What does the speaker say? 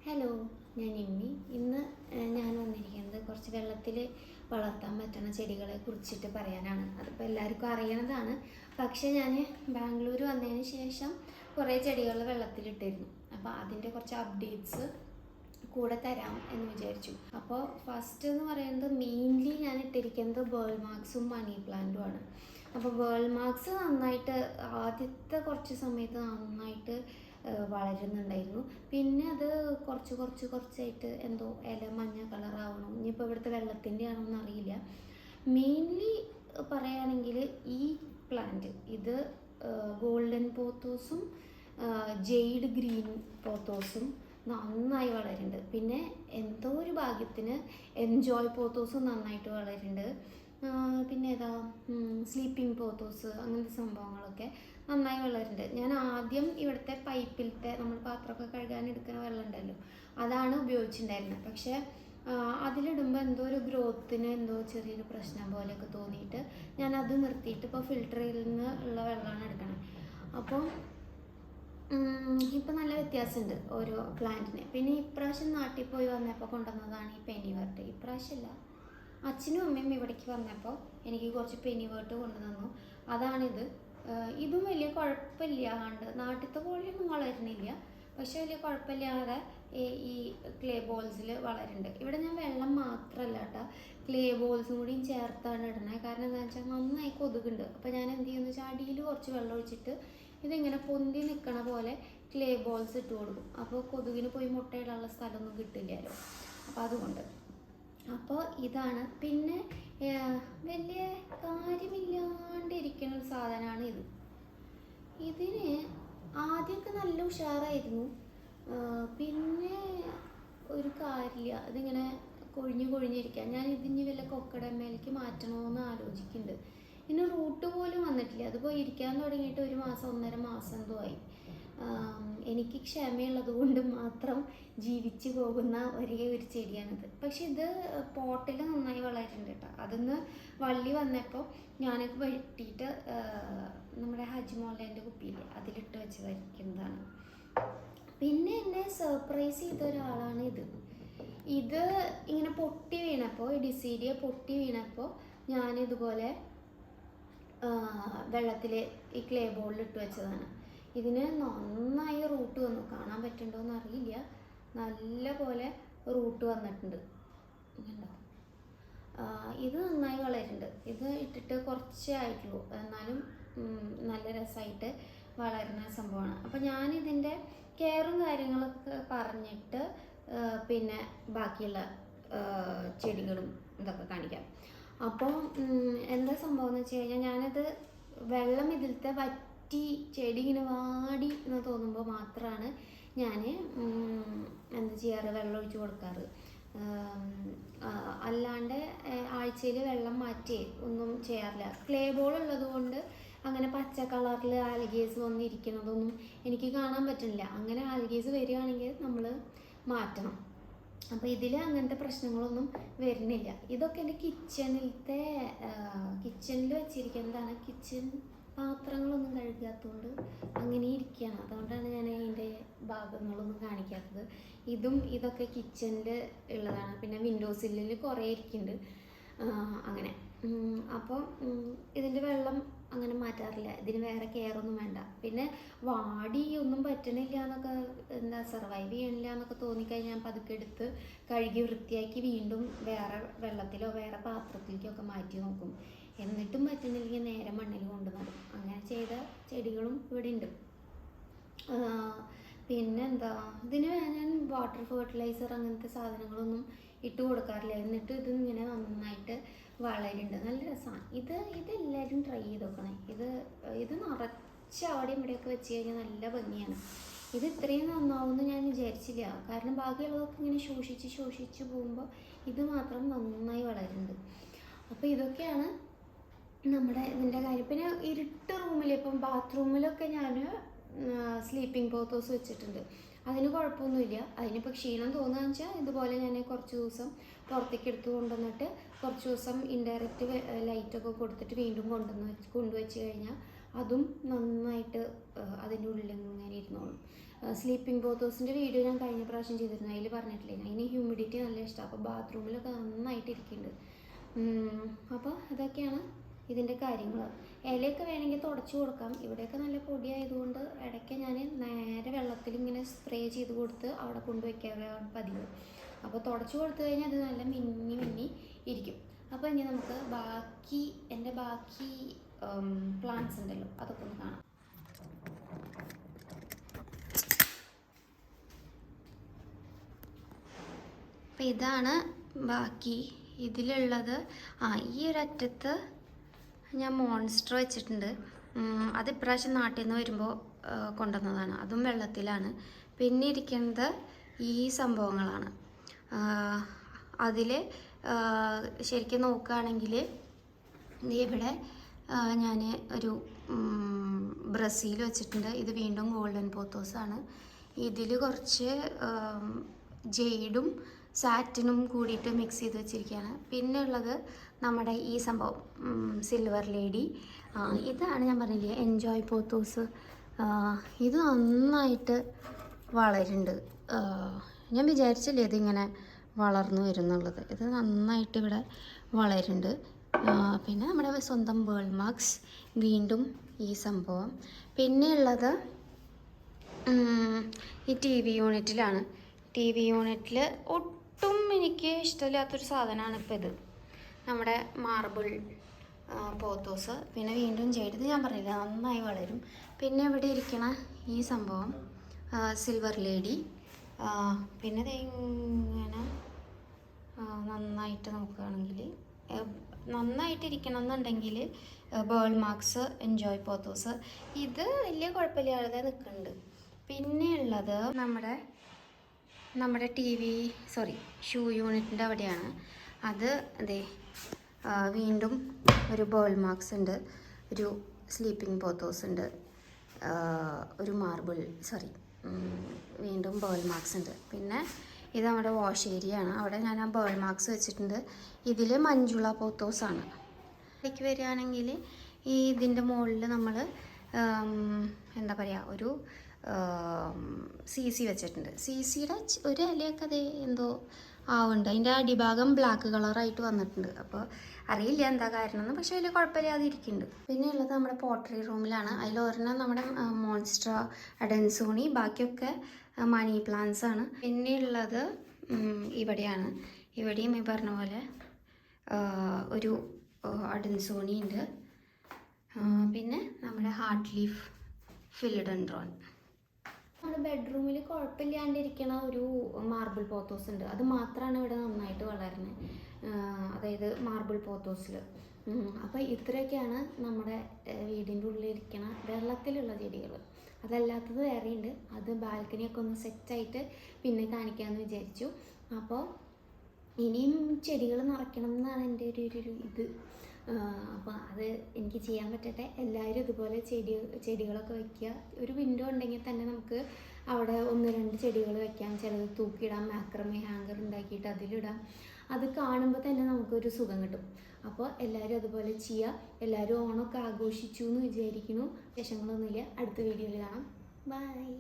Hello, ഞാൻ ഇമ്മി. ഇന്ന് ഞാൻ വന്നിരിക്കുന്നത് കുറച്ച് വെള്ളത്തിൽ വളർത്താൻ പറ്റുന്ന ചെടികളെ കുറിച്ചിട്ട് പറയാനാണ്. അതിപ്പോൾ എല്ലാവർക്കും അറിയണതാണ്. പക്ഷേ ഞാൻ ബാംഗ്ലൂർ വന്നതിന് ശേഷം കുറേ ചെടികൾ വെള്ളത്തിലിട്ടിരുന്നു. അപ്പോൾ അതിൻ്റെ കുറച്ച് അപ്ഡേറ്റ്സ് കൂടെ തരാം എന്ന് വിചാരിച്ചു. അപ്പോൾ ഫസ്റ്റ് എന്ന് പറയുന്നത് മെയിൻലി ഞാൻ ഇട്ടിരിക്കുന്നത് ബേൾമാക്സും മണി പ്ലാന്റുമാണ്. അപ്പോൾ ബേൾമാക്സ് നന്നായിട്ട് ആദ്യത്തെ കുറച്ച് സമയത്ത് നന്നായിട്ട് വളരുന്നുണ്ടായിരുന്നു. പിന്നെ അത് കുറച്ചായിട്ട് എന്തോ ഇല മഞ്ഞ കളറാവണം. ഇനിയിപ്പോൾ ഇവിടുത്തെ വെള്ളത്തിൻ്റെ ആണോ എന്നറിയില്ല. മെയിൻലി പറയുകയാണെങ്കിൽ ഈ പ്ലാന്റ് ഇത് ഗോൾഡൻ പോത്തോസും ജെയ്ഡ് ഗ്രീൻ പോത്തോസും നന്നായി വളരുന്നുണ്ട്. പിന്നെ എന്തോ ഒരു ഭാഗ്യത്തിന് എൻജോയ് പോത്തോസും നന്നായിട്ട് വളരുന്നുണ്ട്. പിന്നെ ഏതാ സ്ലീപ്പിംഗ് പോത്തോസ്, അങ്ങനത്തെ സംഭവങ്ങളൊക്കെ നന്നായി വളരുന്നുണ്ട്. ഞാൻ ആദ്യം ഇവിടുത്തെ പൈപ്പിലത്തെ നമ്മൾ പാത്രമൊക്കെ കഴുകാൻ എടുക്കുന്ന വെള്ളം ഉണ്ടല്ലോ, അതാണ് ഉപയോഗിച്ചിട്ടുണ്ടായിരുന്നത്. പക്ഷേ അതിലിടുമ്പോൾ എന്തോ ഒരു ഗ്രോത്തിന് എന്തോ ചെറിയൊരു പ്രശ്നം പോലെയൊക്കെ തോന്നിയിട്ട് ഞാൻ അത് നിർത്തിയിട്ട് ഇപ്പോൾ ഫിൽറ്ററിൽ നിന്ന് ഉള്ള വെള്ളമാണ് എടുക്കണത്. അപ്പോൾ ഇപ്പം നല്ല വ്യത്യാസമുണ്ട് ഓരോ പ്ലാന്റിന്. പിന്നെ ഇപ്രാവശ്യം നാട്ടിൽ പോയി വന്നപ്പോൾ കൊണ്ടുവന്നതാണ് ഈ പെനിവേർട്ട്. ഇപ്രാവശ്യമല്ല, അച്ഛനും അമ്മയും ഇവിടേക്ക് വന്നപ്പോൾ എനിക്ക് കുറച്ച് പെനിവേർട്ട് കൊണ്ടുതന്നു. അതാണിത്. ഇതും വലിയ കുഴപ്പമില്ല, നാട്ടിലത്തെ പോലെയൊന്നും വളരുന്നില്ല, പക്ഷെ വലിയ കുഴപ്പമില്ലാതെ ഈ ക്ലേ ബോൾസിൽ വളരുന്നുണ്ട്. ഇവിടെ ഞാൻ വെള്ളം മാത്രമല്ല കേട്ടോ, ക്ലേ ബോൾസും കൂടിയും ചേർത്താണ് ഇടുന്നത്. കാരണം എന്താണെന്ന് വെച്ചാൽ നന്നായി കൊതുകുണ്ട്. അപ്പോൾ ഞാൻ എന്ത് ചെയ്യുമെന്ന് വെച്ചാൽ അടിയിൽ കുറച്ച് വെള്ളം ഒഴിച്ചിട്ട് ഇതിങ്ങനെ പൊന്തി നിൽക്കണ പോലെ ക്ലേ ബോൾസ് ഇട്ട് കൊടുക്കും. അപ്പോൾ കൊതുകിന് പോയി മുട്ടയിടാനുള്ള സ്ഥലമൊന്നും കിട്ടില്ലല്ലോ. അപ്പോൾ അതുകൊണ്ട് അപ്പോൾ ഇതാണ്. പിന്നെ വലിയ കാര്യമില്ലാണ്ടിരിക്കുന്ന ഒരു സാധനമാണ് ഇത്. ഇതിന് ആദ്യമൊക്കെ നല്ല ഉഷാറായിരുന്നു, പിന്നെ ഒരു കാര്യമില്ല, ഇതിങ്ങനെ കൊഴിഞ്ഞിരിക്കുക. ഞാൻ ഇതിന് വല്ല കൊക്കടമ്മയിലേക്ക് മാറ്റണമെന്ന് ആലോചിക്കുന്നുണ്ട്. ഇതിന് റൂട്ട് പോലും വന്നിട്ടില്ല. അതിപ്പോൾ ഇരിക്കാൻ തുടങ്ങിയിട്ട് 1 മാസം 1.5 മാസം എന്തോ ആയി. എനിക്ക് ക്ഷമയുള്ളത് കൊണ്ട് മാത്രം ജീവിച്ചു പോകുന്ന ഒരേ ഒരു ചെടിയാണിത്. പക്ഷെ ഇത് പോട്ടിൽ നന്നായി വളരുന്നുണ്ട് കേട്ടോ. അതിന്ന് വള്ളി വന്നപ്പോൾ ഞാനൊക്കെ വെട്ടിയിട്ട് നമ്മുടെ ഹജ്മോളേൻ്റെ കുപ്പിയില്ലേ അതിലിട്ട് വെച്ചതായിരിക്കുന്നതാണ്. പിന്നെ എന്നെ സർപ്രൈസ് ചെയ്ത ഒരാളാണ് ഇത് ഇങ്ങനെ പൊട്ടി വീണപ്പോൾ, ഈ ഡിസീഡിയ പൊട്ടി വീണപ്പോൾ ഞാനിതുപോലെ വെള്ളത്തിൽ ഈ ക്ലേ ബോളിൽ ഇട്ട് വെച്ചതാണ്. ഇതിന് നന്നായി റൂട്ട് വന്നു. കാണാൻ പറ്റുന്നുണ്ടോയെന്ന് അറിയില്ല, നല്ല പോലെ റൂട്ട് വന്നിട്ടുണ്ട്. കണ്ടോ, ഇത് നന്നായി വളരുന്നുണ്ട്. ഇത് ഇട്ടിട്ട് കുറച്ചേ ആയിട്ടുള്ളൂ, എന്നാലും നല്ല രസമായിട്ട് വളരുന്ന സംഭവമാണ്. അപ്പോൾ ഞാനിതിൻ്റെ കെയറും കാര്യങ്ങളൊക്കെ പറഞ്ഞിട്ട് പിന്നെ ബാക്കിയുള്ള ചെടികളും ഇതൊക്കെ കാണിക്കാം. അപ്പോൾ എന്താ സംഭവം എന്ന് വെച്ച് കഴിഞ്ഞാൽ, ഞാനത് വെള്ളം ഇതിലത്തെ ചെടി ഇങ്ങനെ വാടി എന്ന് തോന്നുമ്പോൾ മാത്രമാണ് ഞാൻ എന്താ ചെയ്യാറ്, വെള്ളം ഒഴിച്ച് കൊടുക്കാറ്. അല്ലാണ്ട് ആഴ്ചയിൽ വെള്ളം മാറ്റി ഒന്നും ചെയ്യാറില്ല. ക്ലേ ബോൾ ഉള്ളത് കൊണ്ട് അങ്ങനെ പച്ച കളറിൽ ആൽഗേസ് വന്നിരിക്കുന്നതൊന്നും എനിക്ക് കാണാൻ പറ്റുന്നില്ല. അങ്ങനെ ആൽഗേസ് വരികയാണെങ്കിൽ നമ്മൾ മാറ്റണം. അപ്പോൾ ഇതിൽ അങ്ങനത്തെ പ്രശ്നങ്ങളൊന്നും വരുന്നില്ല. ഇതൊക്കെ എൻ്റെ കിച്ചണിൽ വെച്ചിരിക്കുന്നതാണ്. കിച്ചൺ പാത്രങ്ങളൊന്നും കഴുകാത്തതുകൊണ്ട് അങ്ങനെ ഇരിക്കുകയാണ്. അതുകൊണ്ടാണ് ഞാൻ അതിൻ്റെ ഭാഗങ്ങളൊന്നും കാണിക്കാത്തത്. ഇതൊക്കെ കിച്ചണിൽ ഉള്ളതാണ്. പിന്നെ വിൻഡോസില്ലിൽ കുറേ ഇരിക്കുന്നുണ്ട് അങ്ങനെ. അപ്പോൾ ഇതിൻ്റെ വെള്ളം അങ്ങനെ മാറ്റാറില്ല. ഇതിന് വേറെ കെയറൊന്നും വേണ്ട. പിന്നെ വാടി ഒന്നും പറ്റണില്ല എന്നൊക്കെ, എന്താ സർവൈവ് ചെയ്യണില്ല എന്നൊക്കെ തോന്നിക്കഴിഞ്ഞാൽ ഞാൻ പതുക്കെ എടുത്ത് കഴുകി വൃത്തിയാക്കി വീണ്ടും വേറെ വെള്ളത്തിലോ വേറെ പാത്രത്തിലേക്കൊക്കെ മാറ്റി നോക്കും. എന്നിട്ടും പറ്റുന്നില്ലെങ്കിൽ നേരെ മണ്ണിൽ കൊണ്ട് നടും. അങ്ങനെ ചെയ്ത ചെടികളും ഇവിടെ ഉണ്ട്. പിന്നെന്താ, ഇതിന് ഞാൻ വാട്ടർ ഫെർട്ടിലൈസർ അങ്ങനത്തെ സാധനങ്ങളൊന്നും ഇട്ട് കൊടുക്കാറില്ല. എന്നിട്ട് ഇതിങ്ങനെ നന്നായിട്ട് വളരുന്നുണ്ട്. നല്ല രസമാണ്. ഇതെല്ലാവരും ട്രൈ ചെയ്ത് നോക്കണേ. ഇത് നിറച്ച് അവിടെയും ഇവിടെയൊക്കെ വെച്ച് കഴിഞ്ഞാൽ നല്ല ഭംഗിയാണ്. ഇത് ഇത്രയും നന്നാവുമെന്ന് ഞാൻ വിചാരിച്ചില്ല. കാരണം ബാക്കിയുള്ളതൊക്കെ ഇങ്ങനെ ശോഷിച്ച് പോകുമ്പോൾ ഇത് മാത്രം നന്നായി വളരുന്നുണ്ട്. അപ്പോൾ ഇതൊക്കെയാണ് നമ്മുടെ ഇതിൻ്റെ കാര്യം. പിന്നെ ഇരുട്ട് റൂമിൽ, ഇപ്പം ബാത്റൂമിലൊക്കെ ഞാൻ സ്ലീപ്പിംഗ് പോത്തോസ് വെച്ചിട്ടുണ്ട്. അതിന് കുഴപ്പമൊന്നുമില്ല. അതിനിപ്പോൾ ക്ഷീണം തോന്നുകയെന്ന് വെച്ചാൽ ഇതുപോലെ ഞാൻ കുറച്ച് ദിവസം പുറത്തേക്ക് എടുത്ത് കൊണ്ടുവന്നിട്ട് കുറച്ച് ദിവസം ഇൻഡയറക്റ്റ് ലൈറ്റൊക്കെ കൊടുത്തിട്ട് വീണ്ടും കൊണ്ടുവച്ച് കഴിഞ്ഞാൽ അതും നന്നായിട്ട് അതിൻ്റെ ഉള്ളിൽ ഇങ്ങനെ ഇരുന്നോളും. സ്ലീപ്പിംഗ് പോത്തോസിൻ്റെ വീഡിയോ ഞാൻ കഴിഞ്ഞ പ്രാവശ്യം ചെയ്തിരുന്നു, അതിൽ പറഞ്ഞിട്ടില്ലേ അതിന് ഹ്യൂമിഡിറ്റി നല്ല ഇഷ്ടമാണ്. അപ്പോൾ ബാത്റൂമിലൊക്കെ നന്നായിട്ട് ഇരിക്കുന്നുണ്ട്. അപ്പോൾ അതൊക്കെയാണ് ഇതിൻ്റെ കാര്യങ്ങൾ. ഇലയൊക്കെ വേണമെങ്കിൽ തുടച്ചു കൊടുക്കാം. ഇവിടെയൊക്കെ നല്ല പൊടിയായതുകൊണ്ട് ഇടയ്ക്ക് ഞാൻ നേരെ വെള്ളത്തിൽ ഇങ്ങനെ സ്പ്രേ ചെയ്ത് കൊടുത്ത് അവിടെ കൊണ്ടുവയ്ക്കാറാണ് പതിവ്. അപ്പോൾ തുടച്ചു കൊടുത്തു കഴിഞ്ഞാൽ അത് നല്ല മിന്നി ഇരിക്കും. അപ്പോൾ ഇനി നമുക്ക് എൻ്റെ ബാക്കി പ്ലാന്റ്സ് ഉണ്ടല്ലോ അതൊക്കെ ഒന്ന് കാണാം. അപ്പോൾ ഇതാണ് ബാക്കി ഇതിലുള്ളത്. ഈ ഒരറ്റത്ത് ഞാൻ മോൺസ്റ്റർ വെച്ചിട്ടുണ്ട്. അത് ഇപ്രാവശ്യം നാട്ടിൽ നിന്ന് വരുമ്പോൾ കൊണ്ടുവന്നതാണ്. അതും വെള്ളത്തിലാണ്. പിന്നെ ഇരിക്കുന്നത് ഈ സംഭവങ്ങളാണ്. അതിൽ ശരിക്കും നോക്കുകയാണെങ്കിൽ ഇവിടെ ഞാൻ ഒരു ബ്രസീൽ വെച്ചിട്ടുണ്ട്. ഇത് വീണ്ടും ഗോൾഡൻ പോത്തോസാണ്. ഇതിൽ കുറച്ച് ജെയ്ഡും സാറ്റിനും കൂടിയിട്ട് മിക്സ് ചെയ്ത് വെച്ചിരിക്കുകയാണ്. പിന്നെ ഉള്ളത് നമ്മുടെ ഈ സംഭവം സിൽവർ ലേഡി. ഇതാണ് ഞാൻ പറഞ്ഞില്ലേ എൻജോയ് പോത്തോസ്. ഇത് നന്നായിട്ട് വളരുന്നുണ്ട്. ഞാൻ വിചാരിച്ചില്ലേ ഇതിങ്ങനെ വളർന്നു വരുന്നുള്ളത്. ഇത് നന്നായിട്ട് ഇവിടെ വളരുന്നുണ്ട്. പിന്നെ നമ്മുടെ സ്വന്തം ബേൾ മാർക്സ്, വീണ്ടും ഈ സംഭവം. പിന്നെ ഉള്ളത് ഈ TV യൂണിറ്റിലാണ്. TV യൂണിറ്റിൽ ഒട്ടും എനിക്ക് ഇഷ്ടമില്ലാത്തൊരു സാധനമാണ് ഇപ്പോൾ ഇത്, നമ്മുടെ മാർബിൾ പോത്തോസ്. പിന്നെ വീണ്ടും ചെയ്തത് ഞാൻ പറഞ്ഞില്ല നന്നായി വളരും. പിന്നെ ഇവിടെ ഇരിക്കണ ഈ സംഭവം സിൽവർ ലേഡി. പിന്നെ ഇങ്ങനെ നന്നായിട്ട് നോക്കുകയാണെങ്കിൽ നന്നായിട്ടിരിക്കണം എന്നുണ്ടെങ്കിൽ ബേൾ മാർക്സ്, എൻജോയ് പോത്തോസ്. ഇത് വലിയ കുഴപ്പമില്ലാതെ നിൽക്കുന്നുണ്ട്. പിന്നെ ഉള്ളത് നമ്മുടെ ഷൂ യൂണിറ്റിൻ്റെ അവിടെയാണ്. അത് അതെ വീണ്ടും ഒരു ബേൾ മാർക്സ് ഉണ്ട്, ഒരു സ്ലീപ്പിംഗ് പോത്തോസ് ഉണ്ട്, ഒരു വീണ്ടും ബേൾ മാർക്സ് ഉണ്ട്. പിന്നെ ഇത് നമ്മുടെ വാഷ് ഏരിയ ആണ്. അവിടെ ഞാൻ ആ ബേൾ മാർക്സ് വെച്ചിട്ടുണ്ട്. ഇതിൽ മഞ്ജുള പോത്തോസാണ്. ഇതിലേക്ക് വരികയാണെങ്കിൽ ഇതിൻ്റെ മുകളിൽ നമ്മൾ എന്താ പറയുക ഒരു CC വെച്ചിട്ടുണ്ട്. CCയുടെ ഒരു ഇലയൊക്കെ അതേ എന്തോ ആവുന്നുണ്ട്. അതിൻ്റെ അടിഭാഗം ബ്ലാക്ക് കളറായിട്ട് വന്നിട്ടുണ്ട്. അപ്പോൾ അറിയില്ല എന്താ കാരണം എന്ന്, പക്ഷേ വലിയ കുഴപ്പമില്ലാതെ ഇരിക്കുന്നുണ്ട്. പിന്നെ ഉള്ളത് നമ്മുടെ പോട്ടറി റൂമിലാണ്. അതിലൊരെണ്ണം നമ്മുടെ മോൺസ്റ്റർ അഡൻസോണി, ബാക്കിയൊക്കെ മണി പ്ലാന്റ്സ് ആണ്. പിന്നെ ഉള്ളത് ഇവിടെയാണ്. ഇവിടെയും ഈ പറഞ്ഞ പോലെ ഒരു അഡൻസോണി ഉണ്ട്. പിന്നെ നമ്മുടെ ഹാർട്ട് ലീഫ് ഫിലിഡൻഡ്രോൺ. നമ്മുടെ ബെഡ്റൂമിൽ കുഴപ്പമില്ലാണ്ടിരിക്കണ ഒരു മാർബിൾ പോത്തോസ് ഉണ്ട്. അത് മാത്രമാണ് ഇവിടെ നന്നായിട്ട് വളരുന്നത്, അതായത് മാർബിൾ പോത്തോസിൽ. അപ്പോൾ ഇത്രയൊക്കെയാണ് നമ്മുടെ വീടിൻ്റെ ഉള്ളിലിരിക്കണ വെള്ളത്തിലുള്ള ചെടികൾ. അതല്ലാത്തത് വേറെയുണ്ട്. അത് ബാൽക്കണിയൊക്കെ ഒന്ന് സെറ്റായിട്ട് പിന്നെ കാണിക്കാമെന്ന് വിചാരിച്ചു. അപ്പോൾ ഇനിയും ചെടികൾ നിറയ്ക്കണം എന്നാണ് എൻ്റെ ഒരു ഇത്. അപ്പോൾ അത് എനിക്ക് ചെയ്യാൻ പറ്റട്ടെ. എല്ലാവരും ഇതുപോലെ ചെടികളൊക്കെ വയ്ക്കുക. ഒരു വിൻഡോ ഉണ്ടെങ്കിൽ തന്നെ നമുക്ക് അവിടെ 1-2 ചെടികൾ വെക്കാം. ചിലത് തൂക്കിയിടാം, മാക്രമേ ഹാങ്കർ ഉണ്ടാക്കിയിട്ട് അതിലിടാം. അത് കാണുമ്പോൾ തന്നെ നമുക്കൊരു സുഖം കിട്ടും. അപ്പോൾ എല്ലാവരും അതുപോലെ ചെയ്യുക. എല്ലാവരും ഓണമൊക്കെ ആഘോഷിച്ചു എന്ന് വിചാരിക്കുന്നു. വിശേഷങ്ങളൊന്നുമില്ല. അടുത്ത വീഡിയോയിൽ കാണാം. ബൈ.